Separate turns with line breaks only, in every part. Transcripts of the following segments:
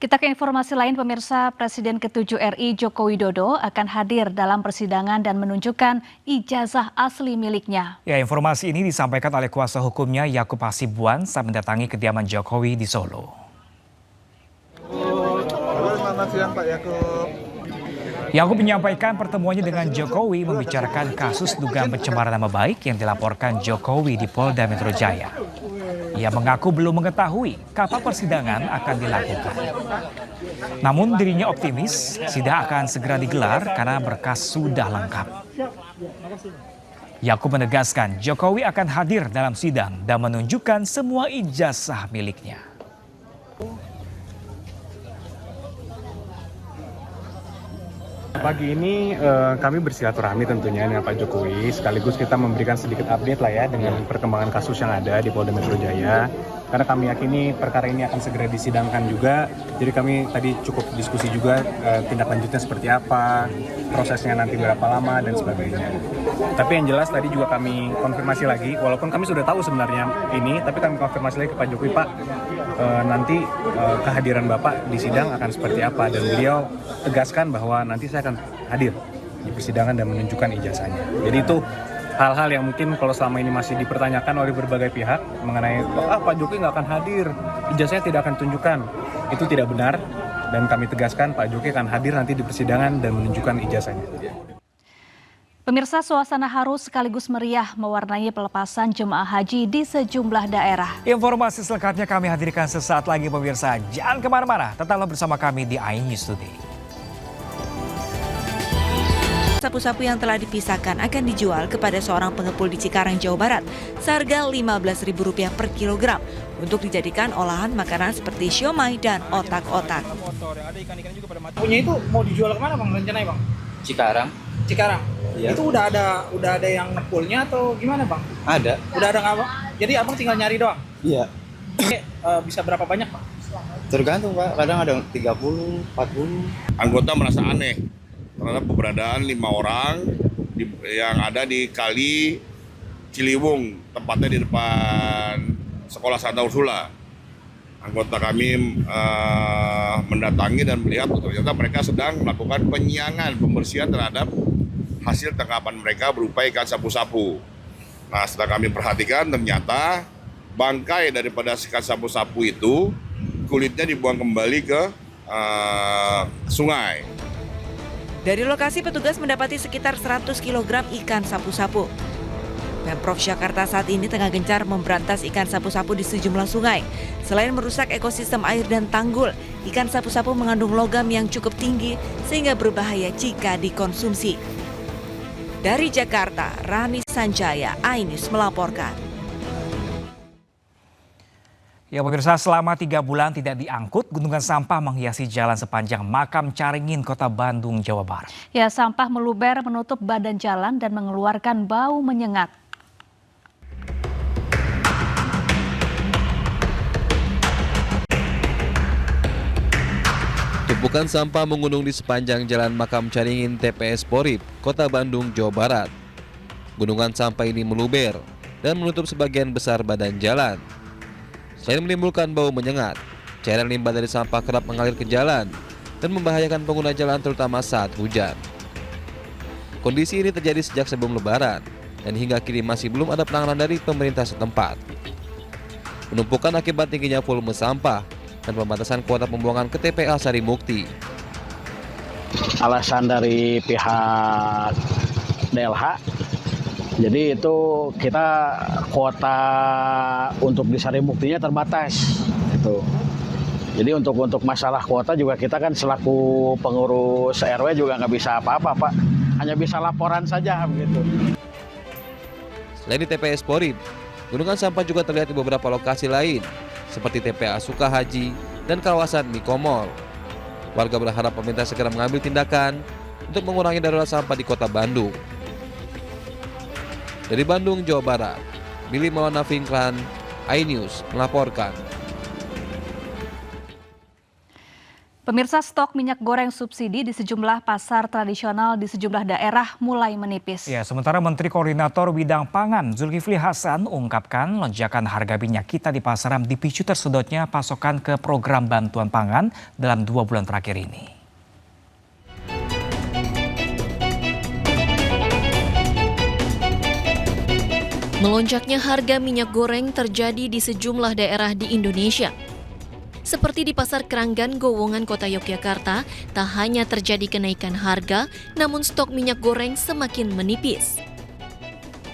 Kita ke informasi lain, pemirsa. Presiden ke-7 RI Joko Widodo akan hadir dalam persidangan dan menunjukkan ijazah asli miliknya.
Ya, informasi ini disampaikan oleh kuasa hukumnya Yakub Hasibuan saat mendatangi kediaman Jokowi di Solo. Yakub menyampaikan pertemuannya dengan Jokowi membicarakan kasus dugaan pencemaran nama baik yang dilaporkan Jokowi di Polda Metro Jaya. Ia mengaku belum mengetahui kapan persidangan akan dilakukan. Namun dirinya optimis sidang akan segera digelar karena berkas sudah lengkap. Yakub menegaskan Jokowi akan hadir dalam sidang dan menunjukkan semua ijazah miliknya.
Pagi ini kami bersilaturahmi tentunya dengan Pak Jokowi, sekaligus kita memberikan sedikit update lah ya dengan perkembangan kasus yang ada di Polda Metro Jaya. Karena kami yakini perkara ini akan segera disidangkan juga, jadi kami tadi cukup diskusi juga tindak lanjutnya seperti apa, prosesnya nanti berapa lama dan sebagainya. Tapi yang jelas tadi juga kami konfirmasi lagi, walaupun kami sudah tahu sebenarnya ini, tapi kami konfirmasi lagi ke Pak Jokowi, Pak, nanti kehadiran Bapak di sidang akan seperti apa, dan beliau tegaskan bahwa nanti saya akan hadir di persidangan dan menunjukkan ijazahnya. Jadi itu hal-hal yang mungkin kalau selama ini masih dipertanyakan oleh berbagai pihak mengenai Pak Jokowi nggak akan hadir, ijazahnya tidak akan tunjukkan. Itu tidak benar dan kami tegaskan Pak Jokowi akan hadir nanti di persidangan dan menunjukkan ijazahnya.
Pemirsa, suasana haru sekaligus meriah mewarnai pelepasan jemaah haji di sejumlah daerah.
Informasi selengkapnya kami hadirkan sesaat lagi pemirsa. Jangan kemana-mana, tetaplah bersama kami di iNews Today.
Sapu-sapu yang telah dipisahkan akan dijual kepada seorang pengepul di Cikarang, Jawa Barat seharga Rp15.000 per kilogram untuk dijadikan olahan makanan seperti siomay dan otak-otak.
Punya itu mau dijual kemana Bang rencananya Bang? Cikarang. Ya. Itu udah ada yang ngepulnya atau gimana Bang?
Ada.
Udah ada nggak Bang? Jadi Abang tinggal nyari doang?
Iya.
Bisa berapa banyak Bang?
Tergantung Pak, kadang ada 30, 40.
Anggota merasa aneh terhadap keberadaan 5 orang yang ada di Kali Ciliwung, tepatnya di depan Sekolah Santa Ursula. Anggota kami mendatangi dan melihat ternyata mereka sedang melakukan penyiangan, pembersihan terhadap hasil tangkapan mereka berupa ikan sapu-sapu. Nah, setelah kami perhatikan ternyata bangkai daripada ikan sapu-sapu itu kulitnya dibuang kembali ke sungai.
Dari lokasi petugas mendapati sekitar 100 kg ikan sapu-sapu. Pemprov Jakarta saat ini tengah gencar memberantas ikan sapu-sapu di sejumlah sungai. Selain merusak ekosistem air dan tanggul, ikan sapu-sapu mengandung logam yang cukup tinggi sehingga berbahaya jika dikonsumsi. Dari Jakarta, Rani Sanjaya, iNews melaporkan.
Ya pemirsa, selama 3 bulan tidak diangkut, gunungan sampah menghiasi jalan sepanjang Makam Caringin, Kota Bandung, Jawa Barat.
Ya, sampah meluber menutup badan jalan dan mengeluarkan bau menyengat.
Tumpukan sampah menggunung di sepanjang jalan Makam Caringin TPS Porib, Kota Bandung, Jawa Barat. Gunungan sampah ini meluber dan menutup sebagian besar badan jalan. Selain menimbulkan bau menyengat, cairan limbah dari sampah kerap mengalir ke jalan dan membahayakan pengguna jalan terutama saat hujan. Kondisi ini terjadi sejak sebelum Lebaran dan hingga kini masih belum ada penanganan dari pemerintah setempat. Penumpukan akibat tingginya volume sampah dan pembatasan kuota pembuangan ke TPA Sarimukti.
Alasan dari pihak DLH, jadi itu kita kuota untuk di Sarimuktinya terbatas. Itu. Jadi untuk masalah kuota juga kita kan selaku pengurus RW juga nggak bisa apa-apa Pak, hanya bisa laporan saja begitu.
Selain di TPS Porib, gunungan sampah juga terlihat di beberapa lokasi lain, seperti TPA Sukahaji dan kawasan Mikomol. Warga berharap pemerintah segera mengambil tindakan untuk mengurangi darurat sampah di Kota Bandung. Dari Bandung, Jawa Barat, Billy Mawana Finkran, iNews melaporkan.
Pemirsa, stok minyak goreng subsidi di sejumlah pasar tradisional di sejumlah daerah mulai menipis.
Ya, sementara Menteri Koordinator Bidang Pangan Zulkifli Hasan ungkapkan lonjakan harga minyak kita di pasaran dipicu tersedotnya pasokan ke program bantuan pangan dalam 2 bulan terakhir ini.
Melonjaknya harga minyak goreng terjadi di sejumlah daerah di Indonesia. Seperti di Pasar Keranggan, Gowongan, Kota Yogyakarta, tak hanya terjadi kenaikan harga, namun stok minyak goreng semakin menipis.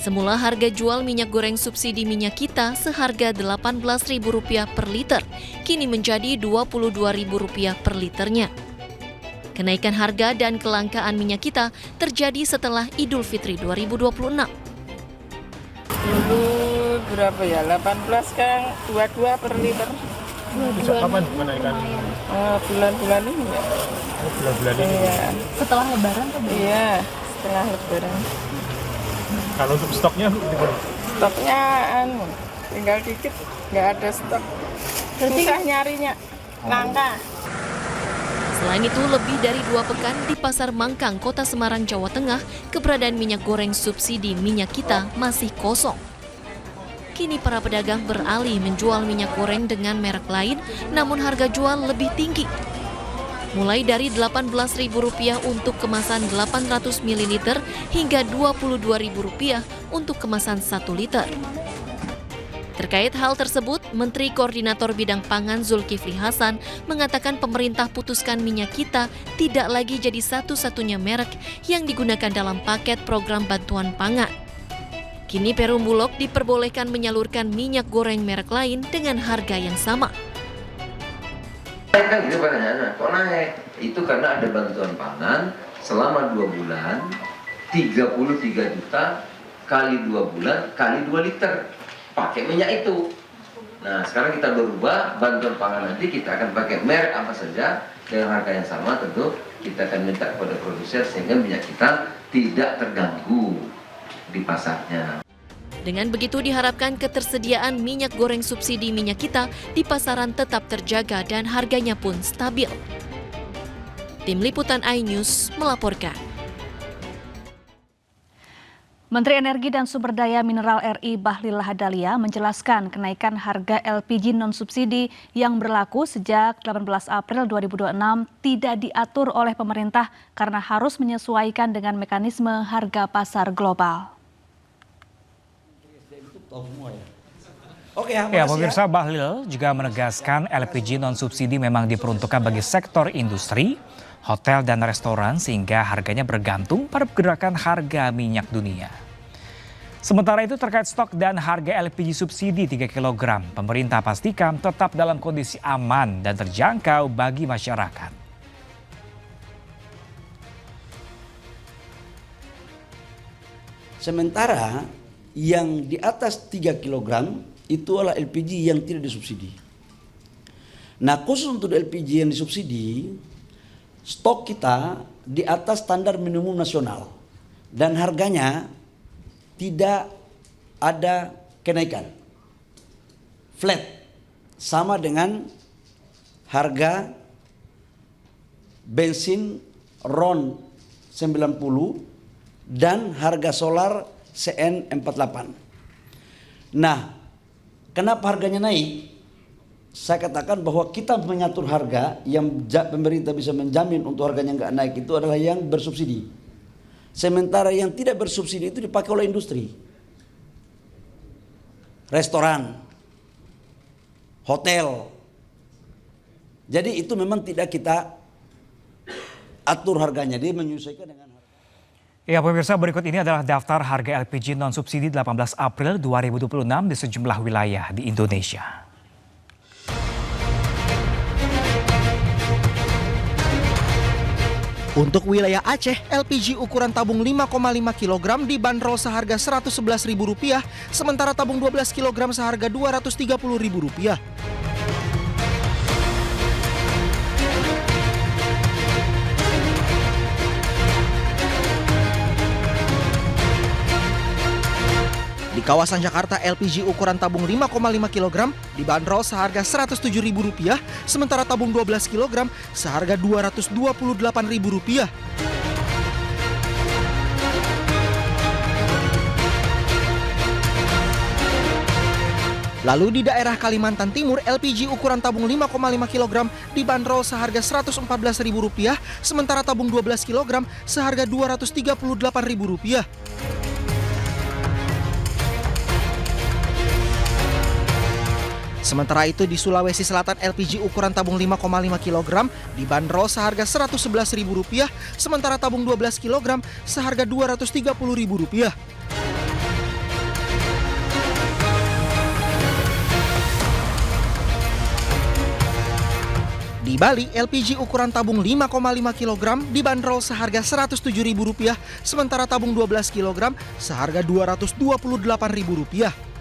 Semula harga jual minyak goreng subsidi minyak kita seharga Rp18.000 per liter, kini menjadi Rp22.000 per liternya. Kenaikan harga dan kelangkaan minyak kita terjadi setelah Idul Fitri 2026.
Dulu berapa ya? 18 sekarang 22 per liter.
Kapan kenaikan?
Bulan-bulan ini ya.
Bulan-bulan ini?
Iya.
Setelah Lebaran tuh?
Iya, setelah Lebaran.
Kalau untuk stoknya gimana?
Stoknya tinggal dikit, nggak ada stok. Susah nyarinya, langka.
Selain itu, lebih dari 2 pekan di Pasar Mangkang, Kota Semarang, Jawa Tengah, keberadaan minyak goreng subsidi minyak kita masih kosong. Kini para pedagang beralih menjual minyak goreng dengan merek lain, namun harga jual lebih tinggi. Mulai dari Rp18.000 untuk kemasan 800 ml hingga Rp22.000 untuk kemasan 1 liter. Terkait hal tersebut, Menteri Koordinator Bidang Pangan Zulkifli Hasan mengatakan pemerintah putuskan minyak kita tidak lagi jadi satu-satunya merek yang digunakan dalam paket program bantuan pangan. Kini Perum Bulog diperbolehkan menyalurkan minyak goreng merek lain dengan harga yang sama.
Kan gitu pertanyaannya, kok naik? Itu karena ada bantuan pangan selama 2 bulan, 33 juta kali 2 bulan kali 2 liter. Pakai minyak itu. Nah, sekarang kita berubah bantuan pangan, nanti kita akan pakai merek apa saja dengan harga yang sama. Tentu kita akan minta kepada produsen sehingga minyak kita tidak terganggu di pasarnya.
Dengan begitu diharapkan ketersediaan minyak goreng subsidi minyak kita di pasaran tetap terjaga dan harganya pun stabil. Tim Liputan iNews melaporkan.
Menteri Energi dan Sumber Daya Mineral RI Bahlil Lahadalia menjelaskan kenaikan harga LPG non-subsidi yang berlaku sejak 18 April 2026 tidak diatur oleh pemerintah karena harus menyesuaikan dengan mekanisme harga pasar global.
Ya, pemirsa, Bahlil juga menegaskan LPG non-subsidi memang diperuntukkan bagi sektor industri, hotel dan restoran sehingga harganya bergantung pada pergerakan harga minyak dunia. Sementara itu terkait stok dan harga LPG subsidi 3 kg, pemerintah pastikan tetap dalam kondisi aman dan terjangkau bagi masyarakat.
Sementara yang di atas 3 kg itu adalah LPG yang tidak disubsidi. Nah, khusus untuk LPG yang disubsidi, stok kita di atas standar minimum nasional dan harganya tidak ada kenaikan. Flat sama dengan harga bensin RON 90 dan harga solar CN 48. Nah, kenapa harganya naik? Saya katakan bahwa kita mengatur harga yang pemerintah bisa menjamin untuk harganya nggak naik itu adalah yang bersubsidi. Sementara yang tidak bersubsidi itu dipakai oleh industri, restoran, hotel. Jadi itu memang tidak kita atur harganya, dia menyesuaikan dengan harga.
Ya, pemirsa, berikut ini adalah daftar harga LPG non-subsidi 18 April 2026 di sejumlah wilayah di Indonesia.
Untuk wilayah Aceh, LPG ukuran tabung 5,5 kg dibanderol seharga Rp111.000, sementara tabung 12 kg seharga Rp230.000. Di kawasan Jakarta, LPG ukuran tabung 5,5 kg dibanderol seharga Rp107.000, sementara tabung 12 kg seharga Rp228.000. Lalu di daerah Kalimantan Timur, LPG ukuran tabung 5,5 kg dibanderol seharga Rp114.000, sementara tabung 12 kg seharga Rp238.000. Sementara itu di Sulawesi Selatan, LPG ukuran tabung 5,5 kg dibanderol seharga Rp111.000, sementara tabung 12 kg seharga Rp230.000. Di Bali, LPG ukuran tabung 5,5 kg dibanderol seharga Rp107.000, sementara tabung 12 kg seharga Rp228.000.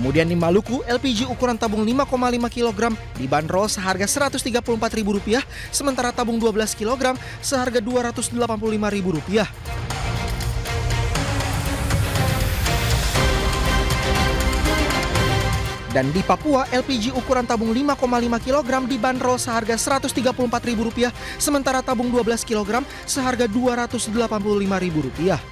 Kemudian di Maluku, LPG ukuran tabung 5,5 kg dibanderol seharga Rp134.000, sementara tabung 12 kg seharga Rp285.000. Dan di Papua, LPG ukuran tabung 5,5 kg dibanderol seharga Rp134.000, sementara tabung 12 kg seharga Rp285.000.